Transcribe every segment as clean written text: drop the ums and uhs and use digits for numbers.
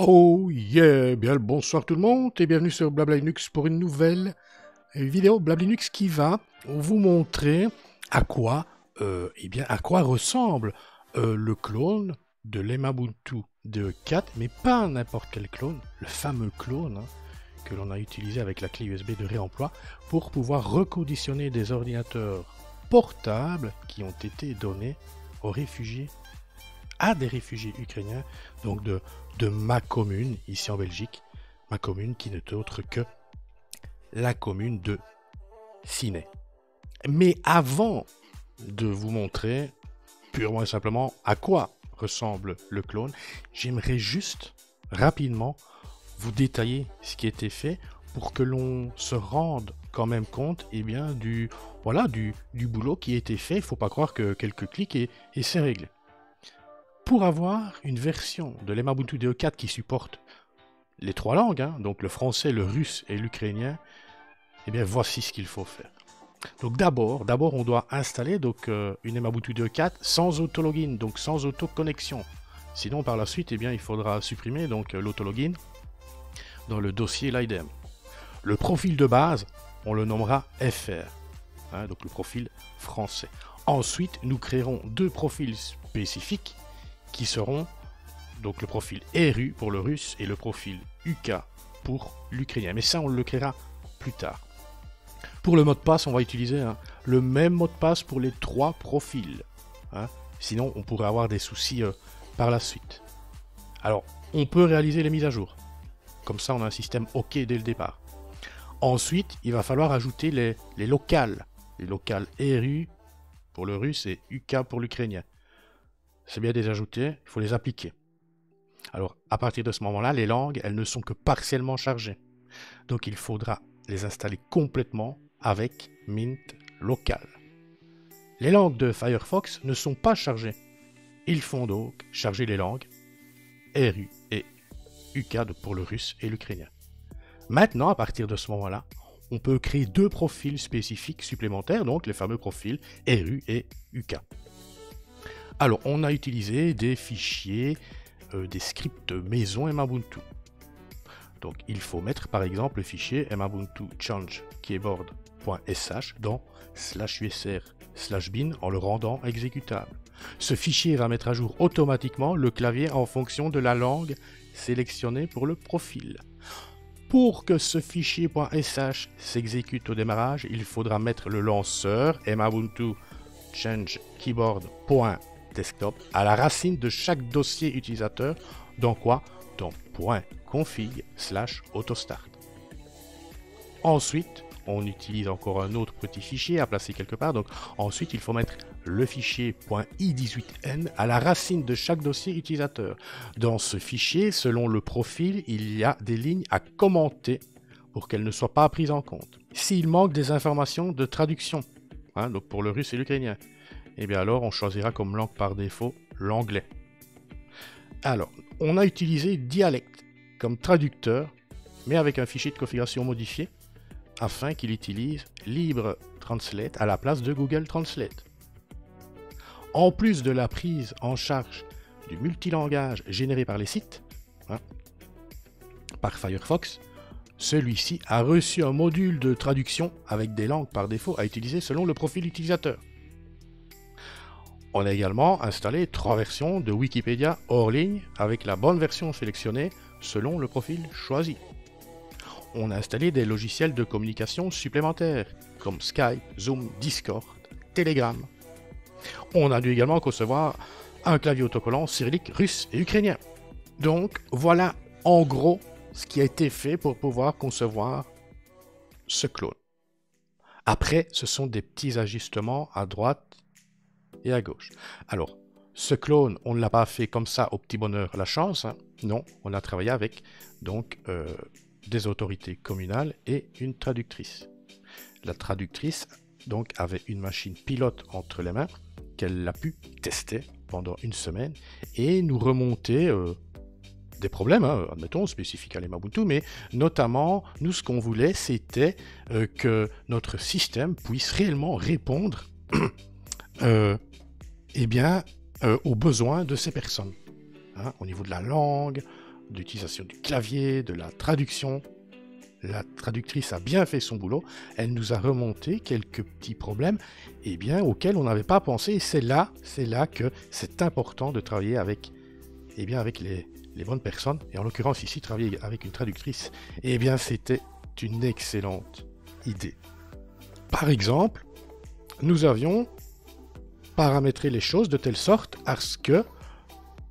Oh yeah, bien le bonsoir tout le monde et bienvenue sur Blabla Linux pour une nouvelle vidéo Blabla Linux qui va vous montrer à quoi ressemble le clone de l'Emabuntu de 4, mais pas n'importe quel clone, le fameux clone que l'on a utilisé avec la clé USB de réemploi pour pouvoir reconditionner des ordinateurs portables qui ont été donnés aux réfugiés à des réfugiés ukrainiens, donc de ma commune, ici en Belgique, ma commune qui n'est autre que la commune de Ciney. Mais avant de vous montrer purement et simplement à quoi ressemble le clone, j'aimerais juste rapidement vous détailler ce qui a été fait pour que l'on se rende quand même compte du boulot qui a été fait. Il ne faut pas croire que quelques clics et c'est réglé. Pour avoir une version de l'Emabuntu DE4 qui supporte les trois langues, donc le français, le russe et l'ukrainien, voici ce qu'il faut faire. Donc d'abord, on doit installer une Emabuntu DE4 sans autologin, donc sans autoconnexion. Sinon, par la suite, il faudra supprimer l'autologin dans le dossier LIDEM. Le profil de base, on le nommera FR, donc le profil français. Ensuite, nous créerons deux profils spécifiques qui seront donc le profil RU pour le russe et le profil UK pour l'ukrainien. Mais ça, on le créera plus tard. Pour le mot de passe, on va utiliser le même mot de passe pour les trois profils. Sinon, on pourrait avoir des soucis par la suite. Alors, on peut réaliser les mises à jour. Comme ça, on a un système OK dès le départ. Ensuite, il va falloir ajouter les locales. Les locales RU pour le russe et UK pour l'ukrainien. C'est bien de les ajouter, il faut les appliquer. Alors, à partir de ce moment-là, les langues, elles ne sont que partiellement chargées. Donc, il faudra les installer complètement avec Mint local. Les langues de Firefox ne sont pas chargées. Il faut donc charger les langues RU et UK pour le russe et l'ukrainien. Maintenant, à partir de ce moment-là, on peut créer deux profils spécifiques supplémentaires, donc les fameux profils RU et UK. Alors, on a utilisé des fichiers, des scripts maison Emabuntu. Donc, il faut mettre par exemple le fichier Emabuntu change keyboard.sh dans /usr/bin en le rendant exécutable. Ce fichier va mettre à jour automatiquement le clavier en fonction de la langue sélectionnée pour le profil. Pour que ce fichier .sh s'exécute au démarrage, il faudra mettre le lanceur Emabuntu change keyboard.desktop à la racine de chaque dossier utilisateur dans quoi? Dans .config/autostart. Ensuite, on utilise encore un autre petit fichier à placer quelque part. Donc ensuite, il faut mettre le fichier .i18n à la racine de chaque dossier utilisateur. Dans ce fichier, selon le profil, il y a des lignes à commenter pour qu'elles ne soient pas prises en compte. S'il manque des informations de traduction, donc pour le russe et l'ukrainien, alors on choisira comme langue par défaut l'anglais. Alors, on a utilisé Dialect comme traducteur, mais avec un fichier de configuration modifié, afin qu'il utilise Libre Translate à la place de Google Translate. En plus de la prise en charge du multilangage généré par les sites, par Firefox, celui-ci a reçu un module de traduction avec des langues par défaut à utiliser selon le profil utilisateur. On a également installé 3 versions de Wikipédia hors ligne avec la bonne version sélectionnée selon le profil choisi. On a installé des logiciels de communication supplémentaires comme Skype, Zoom, Discord, Telegram. On a dû également concevoir un clavier autocollant cyrillique russe et ukrainien. Donc voilà en gros ce qui a été fait pour pouvoir concevoir ce clone. Après, ce sont des petits ajustements à droite et à gauche. Alors, ce clone, on ne l'a pas fait comme ça au petit bonheur la chance. Non, on a travaillé avec des autorités communales et une traductrice. La traductrice avait une machine pilote entre les mains qu'elle a pu tester pendant une semaine et nous remonter des problèmes, admettons, spécifiques à l'Emabuntu, mais notamment, nous, ce qu'on voulait, c'était que notre système puisse réellement répondre aux besoins de ces personnes. Au niveau de la langue, d'utilisation du clavier, de la traduction. La traductrice a bien fait son boulot. Elle nous a remonté quelques petits problèmes auxquels on n'avait pas pensé. Et c'est là que c'est important de travailler avec, avec les bonnes personnes. Et en l'occurrence ici, travailler avec une traductrice, c'était une excellente idée. Par exemple, nous avions paramétré les choses de telle sorte à ce que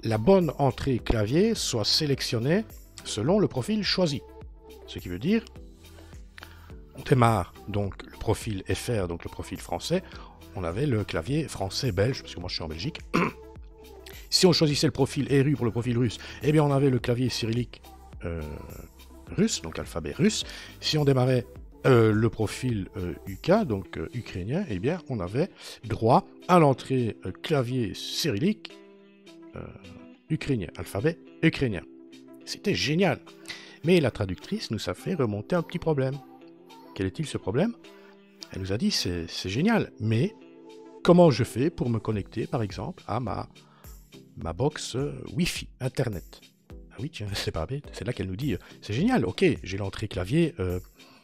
la bonne entrée clavier soit sélectionnée selon le profil choisi. Ce qui veut dire, on démarre donc le profil FR, donc le profil français, on avait le clavier français-belge, parce que moi je suis en Belgique. Si on choisissait le profil RU pour le profil russe, on avait le clavier cyrillique russe, donc alphabet russe. Si on démarrait le profil UK, donc ukrainien, on avait droit à l'entrée clavier cyrillique ukrainien, alphabet ukrainien. C'était génial. Mais la traductrice nous a fait remonter un petit problème. Quel est-il ce problème? Elle nous a dit, c'est génial, mais comment je fais pour me connecter, par exemple, à ma box Wi-Fi, Internet? Ah oui, tiens, c'est pas bête. C'est là qu'elle nous dit, c'est génial, ok, j'ai l'entrée clavier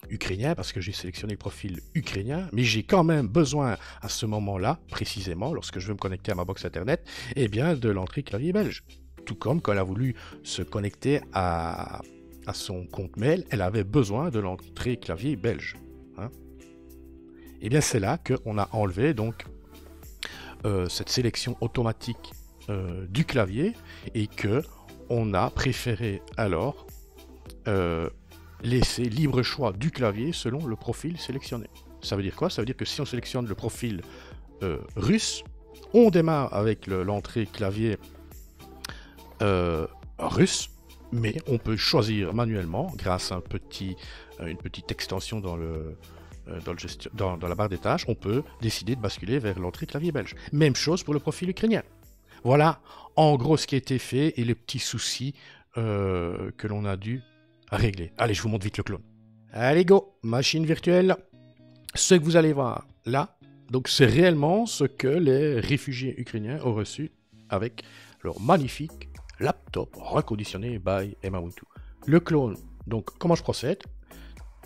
ukrainien parce que j'ai sélectionné le profil ukrainien, mais j'ai quand même besoin à ce moment-là, précisément, lorsque je veux me connecter à ma box Internet, de l'entrée clavier belge. Tout comme quand elle a voulu se connecter à son compte mail, elle avait besoin de l'entrée clavier belge. Hein. C'est là qu'on a enlevé donc cette sélection automatique du clavier et que on a préféré alors laisser libre choix du clavier selon le profil sélectionné. Ça veut dire quoi? Ça veut dire que si on sélectionne le profil russe, on démarre avec l'entrée clavier russe, mais on peut choisir manuellement, grâce à une petite extension dans la barre des tâches, on peut décider de basculer vers l'entrée clavier belge. Même chose pour le profil ukrainien. Voilà, en gros, ce qui a été fait et les petits soucis que l'on a dû régler. Allez, je vous montre vite le clone. Allez, go, machine virtuelle. Ce que vous allez voir là, donc c'est réellement ce que les réfugiés ukrainiens ont reçu avec leur magnifique laptop reconditionné by Emabuntu. Le clone, donc comment je procède?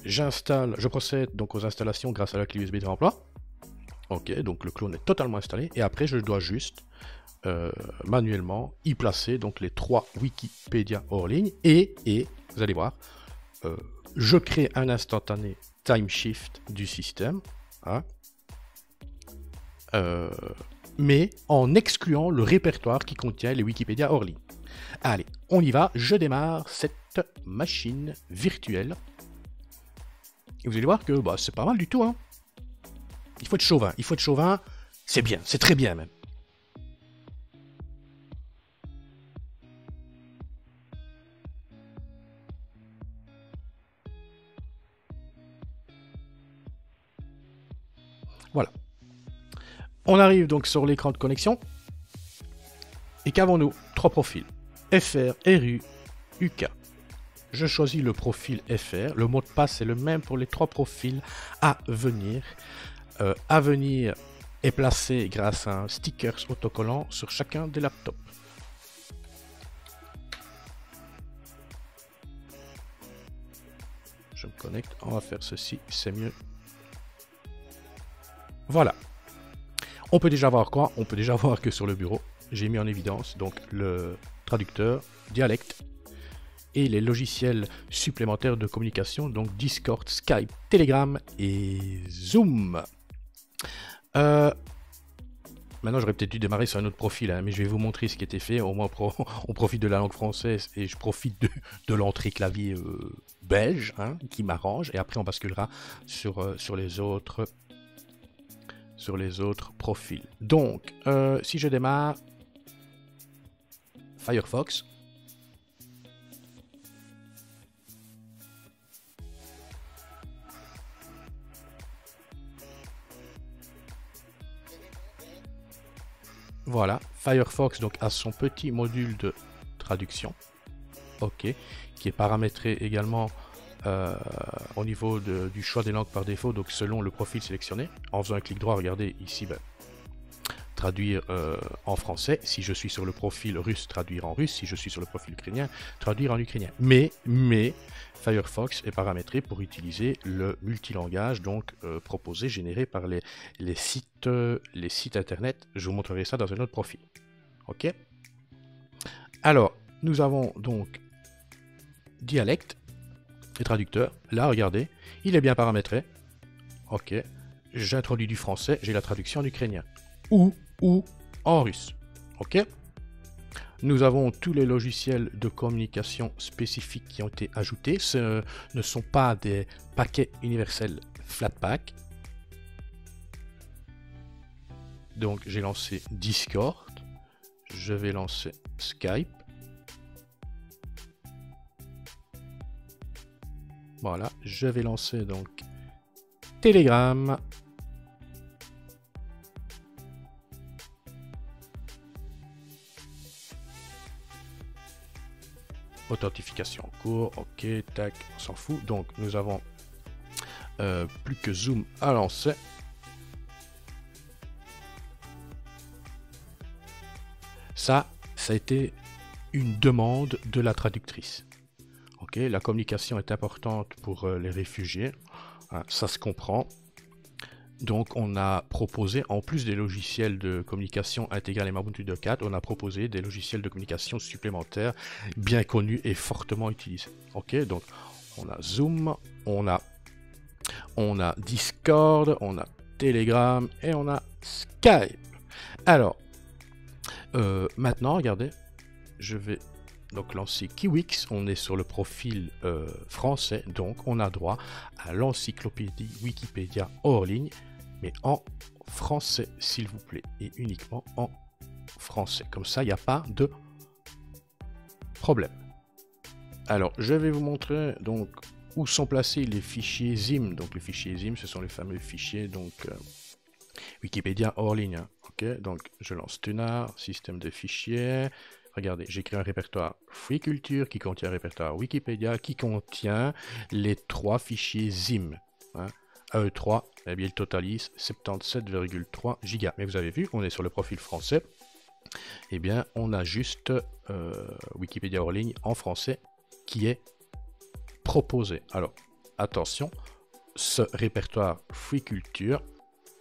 Je procède donc aux installations grâce à la clé USB de réemploi. Ok, donc le clone est totalement installé et après je dois juste manuellement y placer donc les 3 Wikipédia hors ligne et vous allez voir, je crée un instantané time shift du système, hein, mais en excluant le répertoire qui contient les Wikipédia hors ligne. Allez, on y va, je démarre cette machine virtuelle. Et vous allez voir que c'est pas mal du tout. Hein. Il faut être chauvin, c'est bien, c'est très bien même. Voilà. On arrive donc sur l'écran de connexion. Et qu'avons-nous? 3 profils. FR, RU, UK. Je choisis le profil FR. Le mot de passe est le même pour les 3 profils à venir. À venir est placé grâce à un sticker autocollant sur chacun des laptops. Je me connecte. On va faire ceci, c'est mieux. Voilà. On peut déjà voir quoi? On peut déjà voir que sur le bureau, j'ai mis en évidence donc le traducteur, dialecte et les logiciels supplémentaires de communication, donc Discord, Skype, Telegram et Zoom. Maintenant, j'aurais peut-être dû démarrer sur un autre profil, hein, mais je vais vous montrer ce qui était fait. Au moins, on profite de la langue française et je profite de l'entrée clavier belge, hein, qui m'arrange. Et après, on basculera sur les autres profils. Donc, si je démarre Firefox, voilà, Firefox donc a son petit module de traduction, ok, qui est paramétré également au niveau du choix des langues par défaut, donc selon le profil sélectionné. En faisant un clic droit, regardez ici, traduire en français. Si je suis sur le profil russe, traduire en russe. Si je suis sur le profil ukrainien, traduire en ukrainien. Mais Firefox est paramétré pour utiliser le multilangage donc proposé, généré par les sites internet. Je vous montrerai ça dans un autre profil. Ok. Alors, nous avons donc dialecte et traducteur. Là, regardez, il est bien paramétré. Ok. J'introduis du français, j'ai la traduction en ukrainien. Ou en russe. Ok. Nous avons tous les logiciels de communication spécifiques qui ont été ajoutés. Ce ne sont pas des paquets universels Flatpak. Donc j'ai lancé Discord. Je vais lancer Skype. Voilà, je vais lancer donc Telegram. Authentification en cours, ok, tac, on s'en fout. Donc nous avons plus que Zoom à lancer. Ça a été une demande de la traductrice. Ok, la communication est importante pour les réfugiés, hein, ça se comprend. Donc on a proposé, en plus des logiciels de communication intégrale et Ubuntu 2.4, on a proposé des logiciels de communication supplémentaires bien connus et fortement utilisés. Ok, donc on a Zoom, on a Discord, on a Telegram et on a Skype. Alors, maintenant, regardez, je vais donc lancer Kiwix, on est sur le profil français, donc on a droit à l'encyclopédie Wikipédia hors ligne, mais en français, s'il vous plaît, et uniquement en français. Comme ça, il n'y a pas de problème. Alors, je vais vous montrer donc où sont placés les fichiers ZIM. Donc, les fichiers ZIM, ce sont les fameux fichiers donc Wikipédia hors ligne. Hein. Ok, donc je lance Tunar, système de fichiers. Regardez, j'ai créé un répertoire Free Culture qui contient un répertoire Wikipédia qui contient les 3 fichiers ZIM. Hein. AE3, eh bien, il totalise 77,3 gigas. Mais vous avez vu, on est sur le profil français. Eh bien, on a juste Wikipédia hors ligne en français qui est proposé. Alors, attention, ce répertoire Free Culture,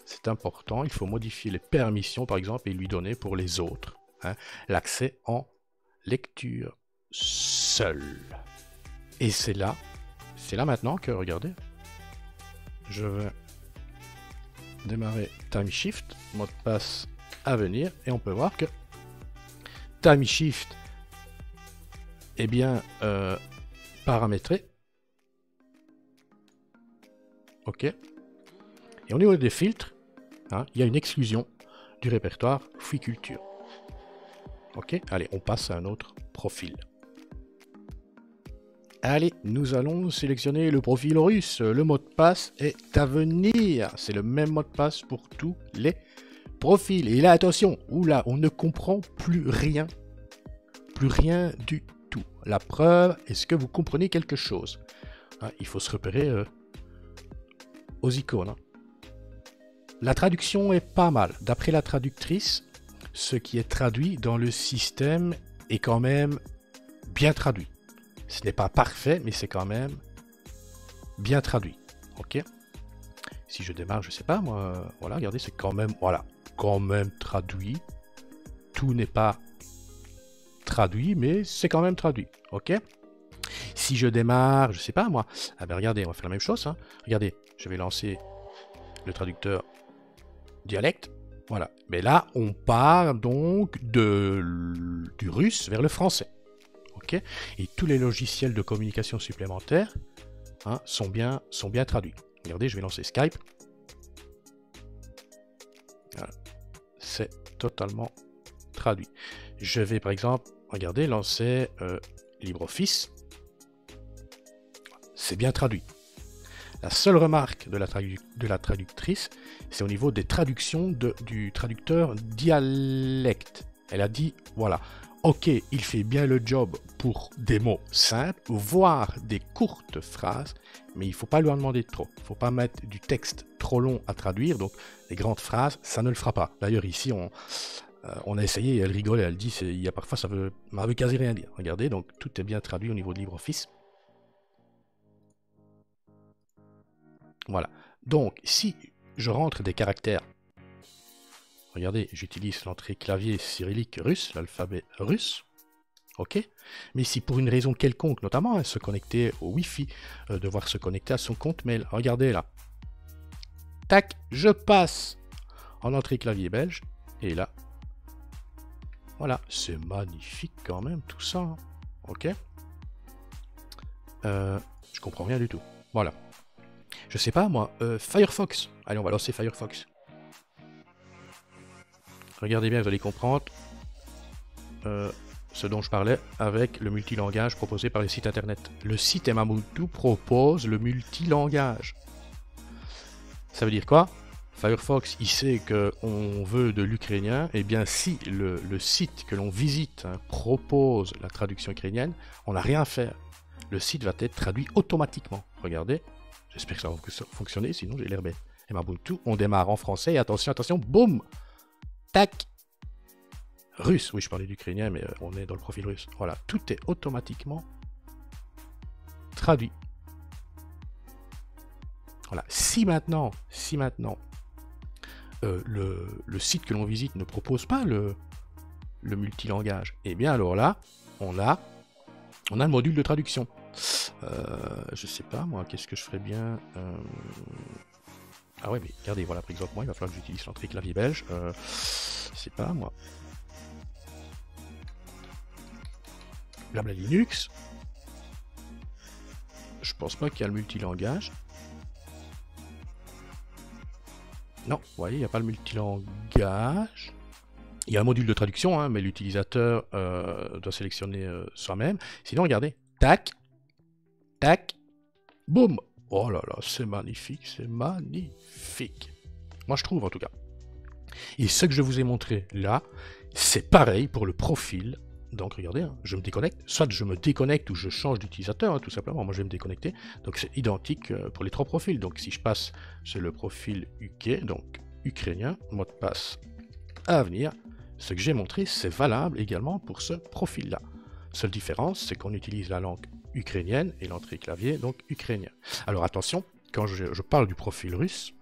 c'est important. Il faut modifier les permissions, par exemple, et lui donner pour les autres hein, l'accès en lecture seule. Et c'est là maintenant que, regardez, je vais démarrer TimeShift, mot de passe à venir, et on peut voir que TimeShift est bien paramétré. Ok. Et au niveau des filtres, hein, il y a une exclusion du répertoire Free Culture. Ok. Allez, on passe à un autre profil. Allez, nous allons sélectionner le profil russe. Le mot de passe est à venir. C'est le même mot de passe pour tous les profils. Et là, attention, oula, on ne comprend plus rien. Plus rien du tout. La preuve, est-ce que vous comprenez quelque chose hein, il faut se repérer aux icônes. Hein. La traduction est pas mal. D'après la traductrice, ce qui est traduit dans le système est quand même bien traduit. Ce n'est pas parfait, mais c'est quand même bien traduit. Ok. Si je démarre, je sais pas moi. Voilà, regardez, c'est quand même, voilà, quand même traduit. Tout n'est pas traduit, mais c'est quand même traduit. Ok. Si je démarre, je sais pas moi. Ah ben regardez, on va faire la même chose. Hein. Regardez, je vais lancer le traducteur dialecte. Voilà. Mais là, on part donc du russe vers le français. Ok. Et tous les logiciels de communication supplémentaires hein, sont bien traduits. Regardez, je vais lancer Skype. Voilà. C'est totalement traduit. Je vais par exemple, regardez, lancer LibreOffice. C'est bien traduit. La seule remarque de la traductrice, c'est au niveau des traductions du traducteur dialecte. Elle a dit, voilà, Ok, il fait bien le job pour des mots simples, voire des courtes phrases, mais il ne faut pas lui en demander trop. Il ne faut pas mettre du texte trop long à traduire, donc les grandes phrases, ça ne le fera pas. D'ailleurs, ici, on a essayé, et elle rigole, et elle dit, il y a parfois, ça veut quasi rien dire. Regardez, donc tout est bien traduit au niveau de LibreOffice. Voilà. Donc, si je rentre des caractères, regardez, j'utilise l'entrée clavier cyrillique russe, l'alphabet russe. Ok. Mais si pour une raison quelconque, notamment se connecter au Wi-Fi, devoir se connecter à son compte mail, regardez là. Tac, je passe en entrée clavier belge, et là, voilà, c'est magnifique quand même tout ça. Hein. Ok. Je comprends rien du tout. Voilà. Je sais pas moi, Firefox. Allez, on va lancer Firefox. Regardez bien, vous allez comprendre ce dont je parlais avec le multilangage proposé par les sites internet. Le site Emabuntu propose le multilangage. Ça veut dire quoi? Firefox, il sait qu'on veut de l'ukrainien, et bien si le site que l'on visite propose la traduction ukrainienne, on n'a rien à faire. Le site va être traduit automatiquement. Regardez, j'espère que ça va fonctionner, sinon j'ai l'air bête. Emabuntu, on démarre en français, et attention, attention, boum! Tac! Russe, oui je parlais d'ukrainien, mais on est dans le profil russe. Voilà, tout est automatiquement traduit. Voilà, si maintenant le site que l'on visite ne propose pas le multilangage, et bien alors là, on a le module de traduction. Je sais pas moi, qu'est-ce que je ferais bien Ah ouais, mais regardez, voilà par exemple moi, il va falloir que j'utilise l'entrée clavier belge. Je sais pas moi. Blabla Linux. Je pense pas qu'il y a le multilangage. Non, vous voyez, il n'y a pas le multilangage. Il y a un module de traduction, hein, mais l'utilisateur doit sélectionner soi-même. Sinon, regardez, tac, tac, boum. Oh là là, c'est magnifique, c'est magnifique. Moi, je trouve en tout cas. Et ce que je vous ai montré là, c'est pareil pour le profil. Donc regardez, hein, je me déconnecte, soit je me déconnecte ou je change d'utilisateur, hein, tout simplement, moi je vais me déconnecter. Donc c'est identique pour les trois profils. Donc si je passe sur le profil UK, donc ukrainien, mot de passe à venir, ce que j'ai montré, c'est valable également pour ce profil-là. Seule différence, c'est qu'on utilise la langue ukrainienne et l'entrée clavier, donc ukrainien. Alors attention, quand je parle du profil russe,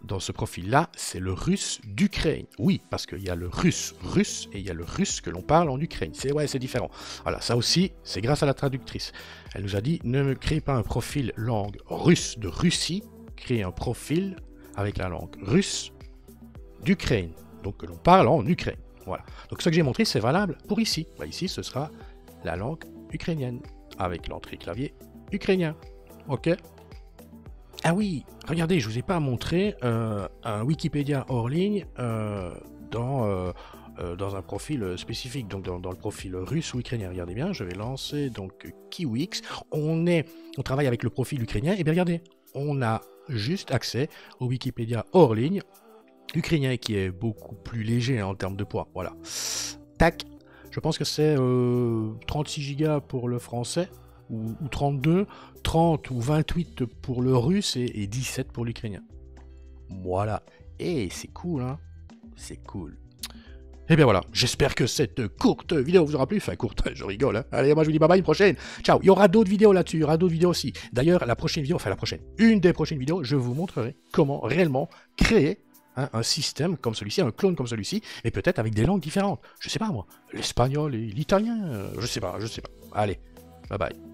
dans ce profil-là, c'est le russe d'Ukraine. Oui, parce qu'il y a le russe russe et il y a le russe que l'on parle en Ukraine. C'est différent. Voilà, ça aussi, c'est grâce à la traductrice. Elle nous a dit, ne me créez pas un profil langue russe de Russie, créez un profil avec la langue russe d'Ukraine. Donc que l'on parle en Ukraine. Voilà. Donc ce que j'ai montré, c'est valable pour ici. Bah, ici, ce sera la langue ukrainienne, avec l'entrée clavier ukrainien. Ok. Ah oui, regardez, je ne vous ai pas montré un Wikipédia hors ligne dans un profil spécifique, donc dans le profil russe ou ukrainien. Regardez bien, je vais lancer donc Kiwix. On travaille avec le profil ukrainien, et bien regardez, on a juste accès au Wikipédia hors ligne ukrainien qui est beaucoup plus léger en termes de poids. Voilà. Tac, je pense que c'est 36 Go pour le français. Ou 32, 30 ou 28 pour le russe et 17 pour l'ukrainien. Voilà. Et c'est cool, hein. C'est cool. Et bien voilà, j'espère que cette courte vidéo vous aura plu. Enfin, courte, je rigole. Hein. Allez, moi je vous dis bye bye, une prochaine. Ciao. Il y aura d'autres vidéos là-dessus, il y aura d'autres vidéos aussi. D'ailleurs, une des prochaines vidéos, je vous montrerai comment réellement créer un système comme celui-ci, un clone comme celui-ci, et peut-être avec des langues différentes. Je sais pas moi, l'espagnol et l'italien, je sais pas. Allez, bye bye.